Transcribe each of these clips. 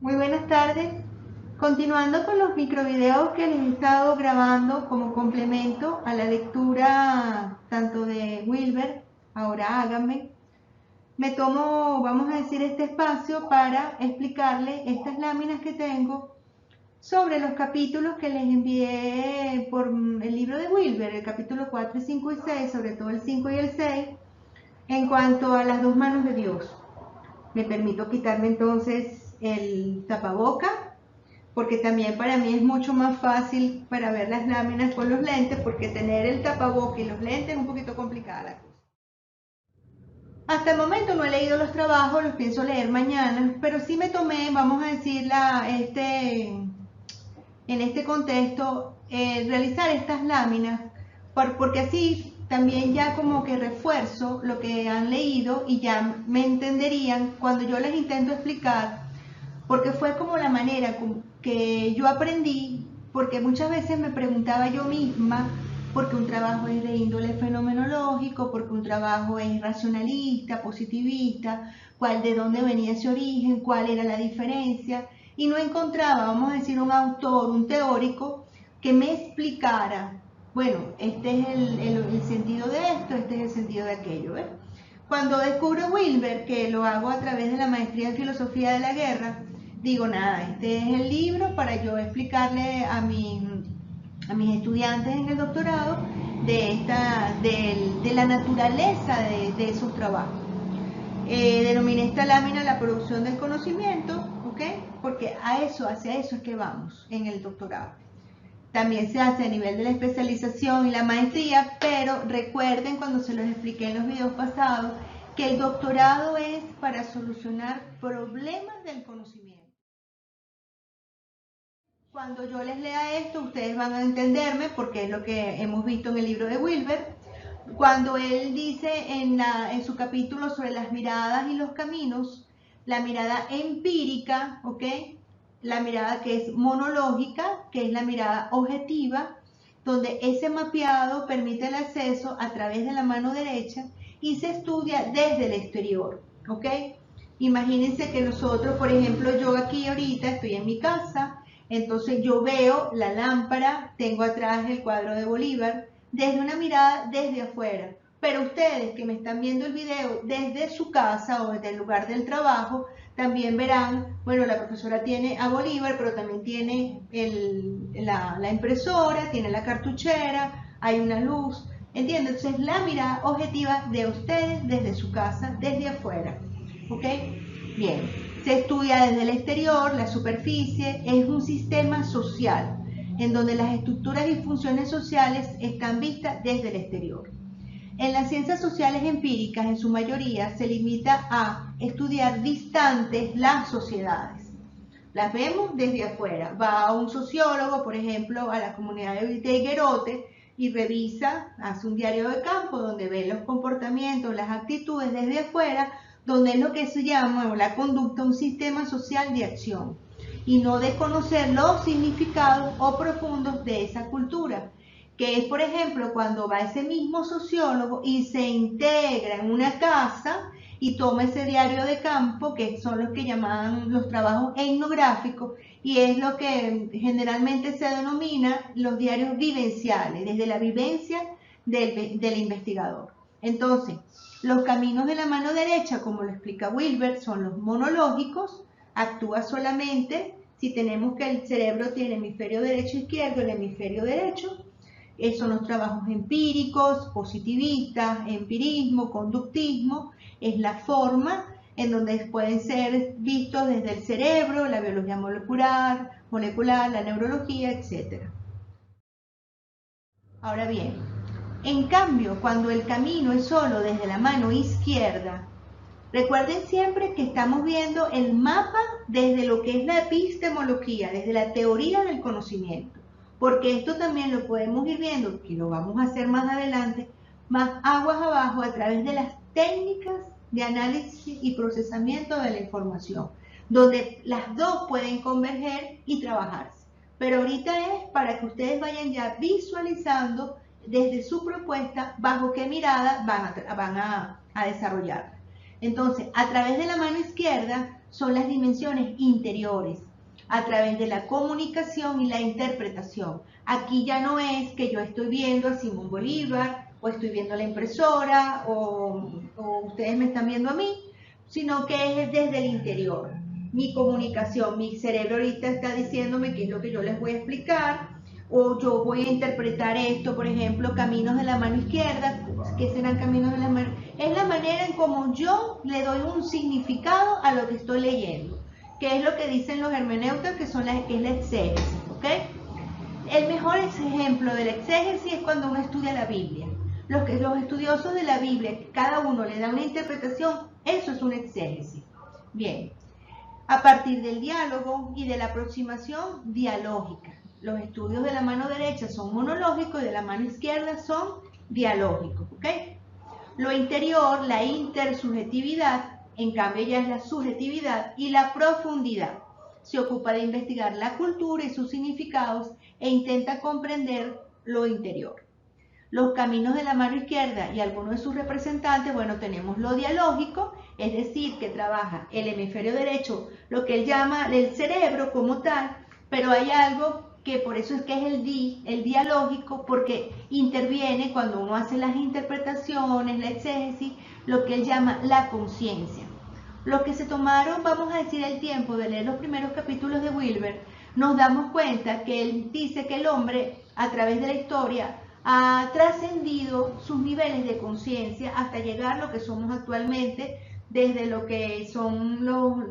Muy buenas tardes. Continuando con los microvideos que les he estado grabando como complemento a la lectura tanto de Wilber, ahora háganme, me tomo, vamos a decir, este espacio para explicarles estas láminas que tengo sobre los capítulos que les envié por el libro de Wilber, el capítulo 4, 5 y 6, sobre todo el 5 y el 6, en cuanto a las dos manos de Dios. Me permito quitarme entonces el tapaboca, porque también para mí es mucho más fácil para ver las láminas con los lentes, porque tener el tapaboca y los lentes es un poquito complicada la cosa. Hasta el momento no he leído los trabajos, los pienso leer mañana, pero sí me tomé, vamos a decir, en este contexto, realizar estas láminas, porque así también ya como que refuerzo lo que han leído y ya me entenderían cuando yo les intento explicar, porque fue como la manera que yo aprendí, porque muchas veces me preguntaba yo misma, porque un trabajo es de índole fenomenológico, porque un trabajo es racionalista, positivista, de dónde venía ese origen, cuál era la diferencia, y no encontraba, vamos a decir, un autor, un teórico, que me explicara, bueno, este es el sentido de esto, este es el sentido de aquello, ¿ves? Cuando descubro Wilber, que lo hago a través de la maestría en filosofía de la guerra, digo, nada, este es el libro para yo explicarle a mis estudiantes en el doctorado de la naturaleza de esos trabajos. Denominé esta lámina la producción del conocimiento, ¿ok? Porque hacia eso es que vamos en el doctorado. También se hace a nivel de la especialización y la maestría, pero recuerden cuando se los expliqué en los videos pasados que el doctorado es para solucionar problemas del conocimiento. Cuando yo les lea esto, ustedes van a entenderme porque es lo que hemos visto en el libro de Wilber. Cuando él dice en su capítulo sobre las miradas y los caminos, la mirada empírica, ¿ok? La mirada que es monológica, que es la mirada objetiva, donde ese mapeado permite el acceso a través de la mano derecha y se estudia desde el exterior, ¿ok? Imagínense que nosotros, por ejemplo, yo aquí ahorita estoy en mi casa, entonces yo veo la lámpara, tengo atrás el cuadro de Bolívar, desde una mirada desde afuera. Pero ustedes que me están viendo el video desde su casa o desde el lugar del trabajo, también verán, bueno, la profesora tiene a Bolívar, pero también tiene la impresora, tiene la cartuchera, hay una luz, ¿entienden? Entonces la mirada objetiva de ustedes desde su casa, desde afuera, ¿ok? Bien, se estudia desde el exterior, la superficie, es un sistema social en donde las estructuras y funciones sociales están vistas desde el exterior. En las ciencias sociales empíricas, en su mayoría, se limita a estudiar distantes las sociedades. Las vemos desde afuera. Va un sociólogo, por ejemplo, a la comunidad de Higuerote y revisa, hace un diario de campo donde ve los comportamientos, las actitudes desde afuera, donde es lo que se llama la conducta, un sistema social de acción, y no de conocer los significados o profundos de esa cultura, que es, por ejemplo, cuando va ese mismo sociólogo y se integra en una casa y toma ese diario de campo, que son los que llaman los trabajos etnográficos, y es lo que generalmente se denomina los diarios vivenciales, desde la vivencia del investigador. Entonces, los caminos de la mano derecha, como lo explica Wilber, son los monológicos, actúa solamente si tenemos que el cerebro tiene hemisferio derecho e izquierdo, el hemisferio derecho, son los trabajos empíricos, positivistas, empirismo, conductismo, es la forma en donde pueden ser vistos desde el cerebro, la biología molecular, la neurología, etc. Ahora bien, en cambio, cuando el camino es solo desde la mano izquierda, recuerden siempre que estamos viendo el mapa desde lo que es la epistemología, desde la teoría del conocimiento, porque esto también lo podemos ir viendo, que lo vamos a hacer más adelante, más aguas abajo a través de las técnicas de análisis y procesamiento de la información, donde las dos pueden converger y trabajarse. Pero ahorita es para que ustedes vayan ya visualizando desde su propuesta bajo qué mirada van a desarrollar. Entonces, a través de la mano izquierda son las dimensiones interiores, a través de la comunicación y la interpretación. Aquí ya no es que yo estoy viendo a Simón Bolívar, o estoy viendo la impresora, o ustedes me están viendo a mí, sino que es desde el interior. Mi comunicación, mi cerebro ahorita está diciéndome qué es lo que yo les voy a explicar, o yo voy a interpretar esto, por ejemplo, caminos de la mano izquierda. ¿Qué serán caminos de la mano? Es la manera en cómo yo le doy un significado a lo que estoy leyendo, que es lo que dicen los hermeneutas, que es la exégesis, ¿ok? El mejor ejemplo de la exégesis es cuando uno estudia la Biblia. Los estudiosos de la Biblia, cada uno le da una interpretación, eso es una exégesis. Bien, a partir del diálogo y de la aproximación dialógica. Los estudios de la mano derecha son monológicos y de la mano izquierda son dialógicos, ¿ok? Lo interior, la intersubjetividad, en cambio ya es la subjetividad, y la profundidad. Se ocupa de investigar la cultura y sus significados e intenta comprender lo interior. Los caminos de la mano izquierda y algunos de sus representantes, bueno, tenemos lo dialógico, es decir, que trabaja el hemisferio derecho, lo que él llama el cerebro como tal, pero hay algo que por eso es que es el dialógico, porque interviene cuando uno hace las interpretaciones, la exégesis, lo que él llama la conciencia. Los que se tomaron, vamos a decir, el tiempo de leer los primeros capítulos de Wilber, nos damos cuenta que él dice que el hombre, a través de la historia, ha trascendido sus niveles de conciencia hasta llegar a lo que somos actualmente, desde lo que son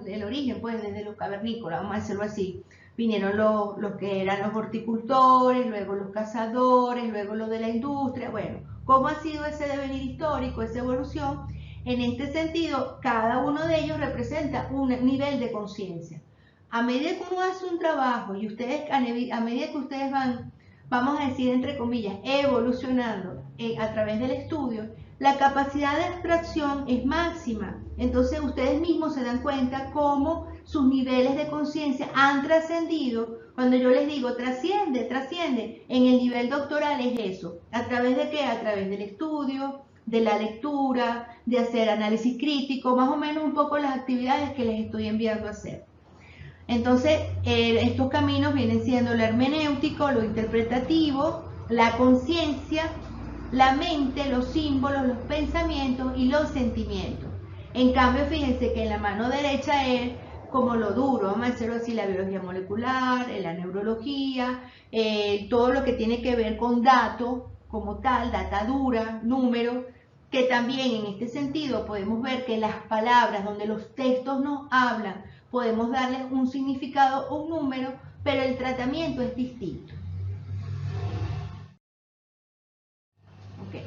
el origen, pues desde los cavernícolas, vamos a decirlo así. Vinieron los que eran los horticultores, luego los cazadores, luego los de la industria. Bueno, ¿cómo ha sido ese devenir histórico, esa evolución? En este sentido, cada uno de ellos representa un nivel de conciencia. A medida que uno hace un trabajo y ustedes, a medida que ustedes van, vamos a decir entre comillas, evolucionando a través del estudio, la capacidad de abstracción es máxima. Entonces ustedes mismos se dan cuenta cómo sus niveles de conciencia han trascendido. Cuando yo les digo trasciende, trasciende, en el nivel doctoral es eso. ¿A través de qué? A través del estudio, de la lectura, de hacer análisis crítico, más o menos un poco las actividades que les estoy enviando a hacer. Entonces, estos caminos vienen siendo lo hermenéutico, lo interpretativo, la conciencia, la mente, los símbolos, los pensamientos y los sentimientos. En cambio, fíjense que en la mano derecha es como lo duro, vamos a decirlo así, la biología molecular, la neurología, todo lo que tiene que ver con datos como tal, data dura, números, que también en este sentido podemos ver que las palabras donde los textos nos hablan, podemos darles un significado o un número, pero el tratamiento es distinto. Okay.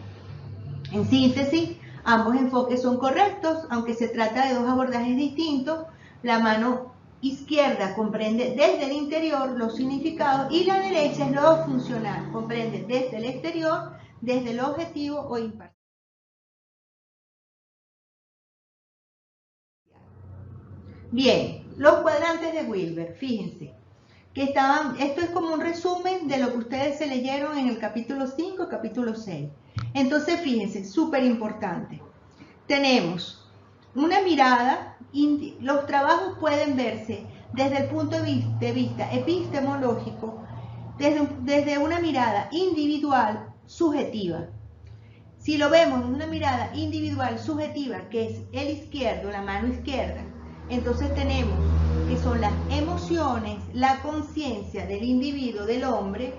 En síntesis, ambos enfoques son correctos, aunque se trata de dos abordajes distintos. La mano izquierda comprende desde el interior los significados y la derecha es lo funcional, comprende desde el exterior, desde el objetivo o imparcial. Bien, los cuadrantes de Wilber, fíjense, que esto es como un resumen de lo que ustedes se leyeron en el capítulo 5, capítulo 6. Entonces, fíjense, súper importante. Tenemos una mirada, los trabajos pueden verse desde el punto de vista epistemológico, desde una mirada individual, subjetiva. Si lo vemos en una mirada individual, subjetiva, que es el izquierdo, la mano izquierda, entonces tenemos que son las emociones, la conciencia del individuo, del hombre,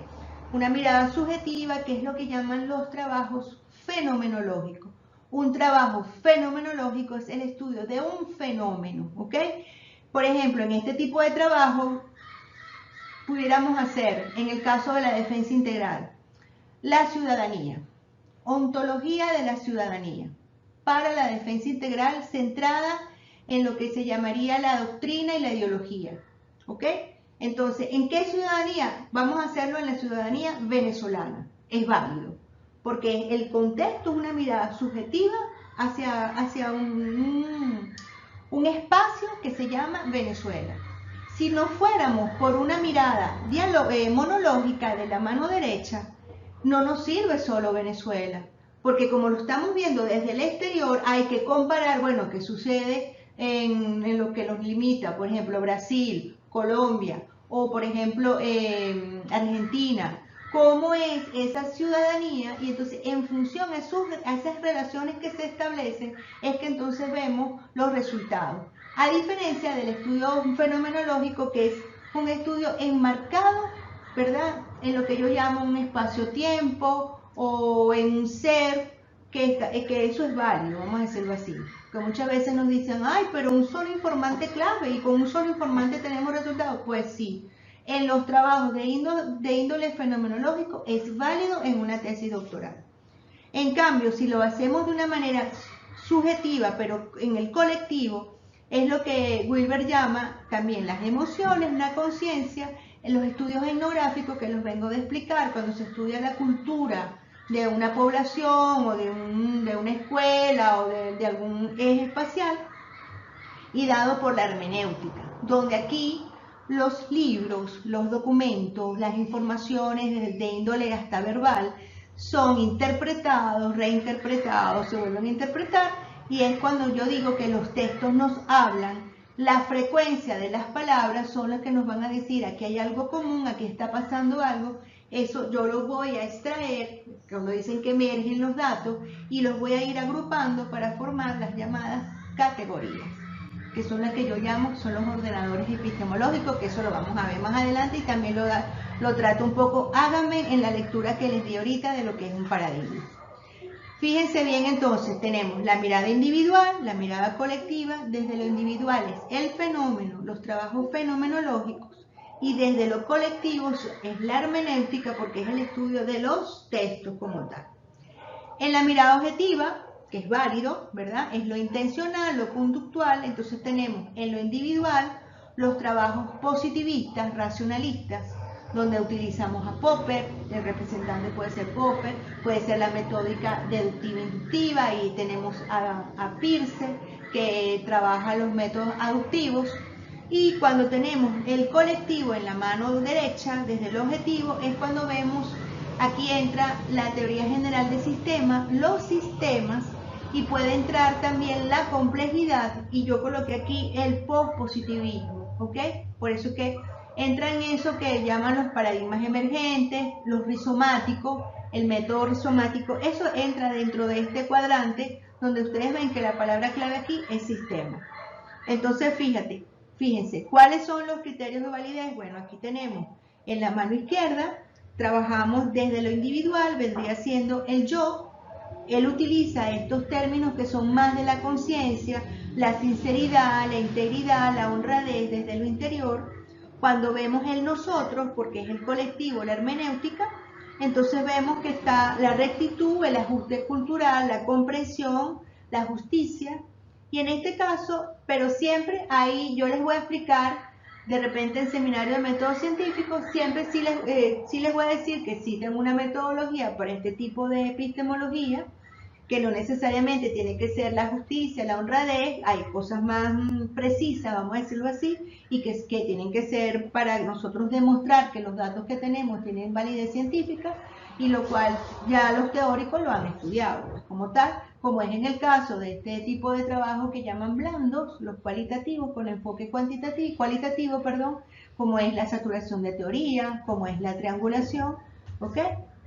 una mirada subjetiva, que es lo que llaman los trabajos fenomenológicos. Un trabajo fenomenológico es el estudio de un fenómeno, ¿ok? Por ejemplo, en este tipo de trabajo pudiéramos hacer, en el caso de la defensa integral, la ciudadanía, ontología de la ciudadanía, para la defensa integral centrada en lo que se llamaría la doctrina y la ideología, ¿ok? Entonces, ¿en qué ciudadanía? Vamos a hacerlo en la ciudadanía venezolana, es válido, porque el contexto es una mirada subjetiva hacia un espacio que se llama Venezuela. Si no fuéramos por una mirada monológica de la mano derecha, no nos sirve solo Venezuela, porque como lo estamos viendo desde el exterior, hay que comparar, bueno, qué sucede en lo que los limita, por ejemplo, Brasil, Colombia, o por ejemplo, Argentina, cómo es esa ciudadanía, y entonces en función a esas relaciones que se establecen, es que entonces vemos los resultados. A diferencia del estudio fenomenológico, que es un estudio enmarcado, ¿verdad?, en lo que yo llamo un espacio-tiempo o en un ser, que eso es válido, vamos a decirlo así. Que muchas veces nos dicen, ay, pero un solo informante clave y con un solo informante tenemos resultados. Pues sí, en los trabajos de índole fenomenológico es válido en una tesis doctoral. En cambio, si lo hacemos de una manera subjetiva, pero en el colectivo, es lo que Wilber llama también las emociones, la conciencia, en los estudios etnográficos que los vengo de explicar, cuando se estudia la cultura de una población o de una escuela o de algún eje espacial, y dado por la hermenéutica, donde aquí los libros, los documentos, las informaciones de índole hasta verbal son interpretados, reinterpretados, se vuelven a interpretar, y es cuando yo digo que los textos nos hablan, la frecuencia de las palabras son las que nos van a decir, aquí hay algo común, aquí está pasando algo. Eso yo lo voy a extraer, cuando dicen que emergen los datos, y los voy a ir agrupando para formar las llamadas categorías, que son las que yo llamo, son los ordenadores epistemológicos, que eso lo vamos a ver más adelante, y también lo trato un poco, háganme en la lectura que les di ahorita de lo que es un paradigma. Fíjense bien, entonces tenemos la mirada individual, la mirada colectiva, desde lo individual es el fenómeno, los trabajos fenomenológicos, y desde lo colectivo es la hermenéutica, porque es el estudio de los textos como tal. En la mirada objetiva, que es válido, ¿verdad?, es lo intencional, lo conductual. Entonces tenemos en lo individual los trabajos positivistas, racionalistas, donde utilizamos a Popper, el representante puede ser Popper, puede ser la metódica deductiva-inductiva, y tenemos a Peirce, que trabaja los métodos aductivos. Y cuando tenemos el colectivo en la mano derecha, desde el objetivo, es cuando vemos, aquí entra la teoría general de sistemas, los sistemas, y puede entrar también la complejidad, y yo coloqué aquí el pospositivismo, ¿ok? Por eso que entra en eso que llaman los paradigmas emergentes, los rizomáticos, el método rizomático, eso entra dentro de este cuadrante, donde ustedes ven que la palabra clave aquí es sistema. Entonces, fíjense, ¿cuáles son los criterios de validez? Bueno, aquí tenemos en la mano izquierda, trabajamos desde lo individual, vendría siendo el yo. Él utiliza estos términos que son más de la conciencia, la sinceridad, la integridad, la honradez desde lo interior. Cuando vemos el nosotros, porque es el colectivo, la hermenéutica, entonces vemos que está la rectitud, el ajuste cultural, la comprensión, la justicia. Y en este caso, pero siempre ahí yo les voy a explicar, de repente en seminario de métodos científicos, siempre sí les voy a decir que sí tengo una metodología para este tipo de epistemología, que no necesariamente tiene que ser la justicia, la honradez, hay cosas más precisas, vamos a decirlo así, y que tienen que ser para nosotros demostrar que los datos que tenemos tienen validez científica, y lo cual ya los teóricos lo han estudiado, pues, como tal, como es en el caso de este tipo de trabajo que llaman blandos, los cualitativos, con enfoque cualitativo, como es la saturación de teoría, como es la triangulación, ¿ok?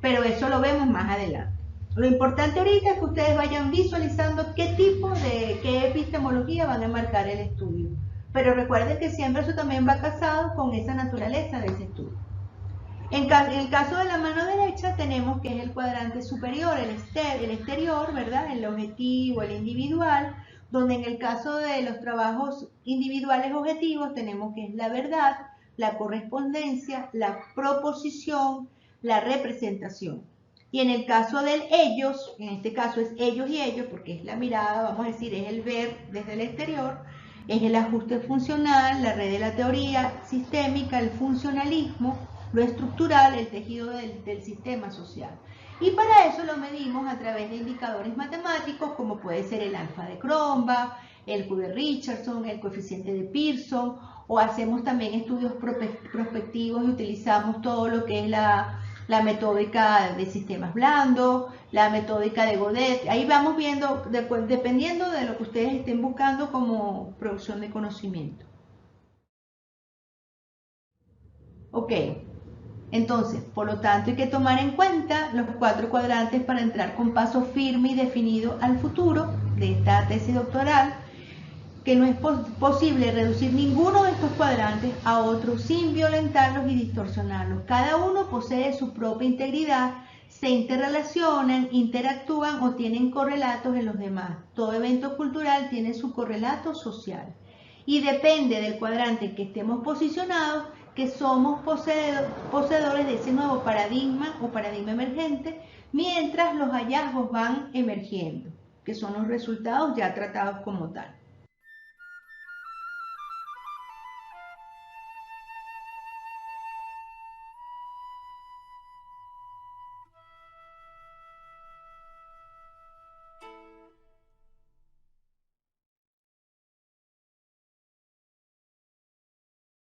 Pero eso lo vemos más adelante. Lo importante ahorita es que ustedes vayan visualizando qué epistemología van a marcar el estudio. Pero recuerden que siempre eso también va casado con esa naturaleza de ese estudio. En el caso de la mano derecha tenemos que es el cuadrante superior, el exterior, ¿verdad?, el objetivo, el individual, donde en el caso de los trabajos individuales objetivos tenemos que es la verdad, la correspondencia, la proposición, la representación. Y en el caso del ellos, en este caso es ellos y ellos, porque es la mirada, vamos a decir, es el ver desde el exterior, es el ajuste funcional, la red de la teoría sistémica, el funcionalismo, lo estructural, el tejido del sistema social. Y para eso lo medimos a través de indicadores matemáticos, como puede ser el alfa de Cronbach, el Q de Richardson, el coeficiente de Pearson, o hacemos también estudios prospectivos y utilizamos todo lo que es la la metódica de sistemas blandos, la metódica de Godet. Ahí vamos viendo, dependiendo de lo que ustedes estén buscando como producción de conocimiento. Ok, entonces, por lo tanto, hay que tomar en cuenta los 4 cuadrantes para entrar con paso firme y definido al futuro de esta tesis doctoral, que no es posible reducir ninguno de estos cuadrantes a otro sin violentarlos y distorsionarlos. Cada uno posee su propia integridad, se interrelacionan, interactúan o tienen correlatos en los demás. Todo evento cultural tiene su correlato social. Y depende del cuadrante en que estemos posicionados, que somos poseedores de ese nuevo paradigma o paradigma emergente, mientras los hallazgos van emergiendo, que son los resultados ya tratados como tal.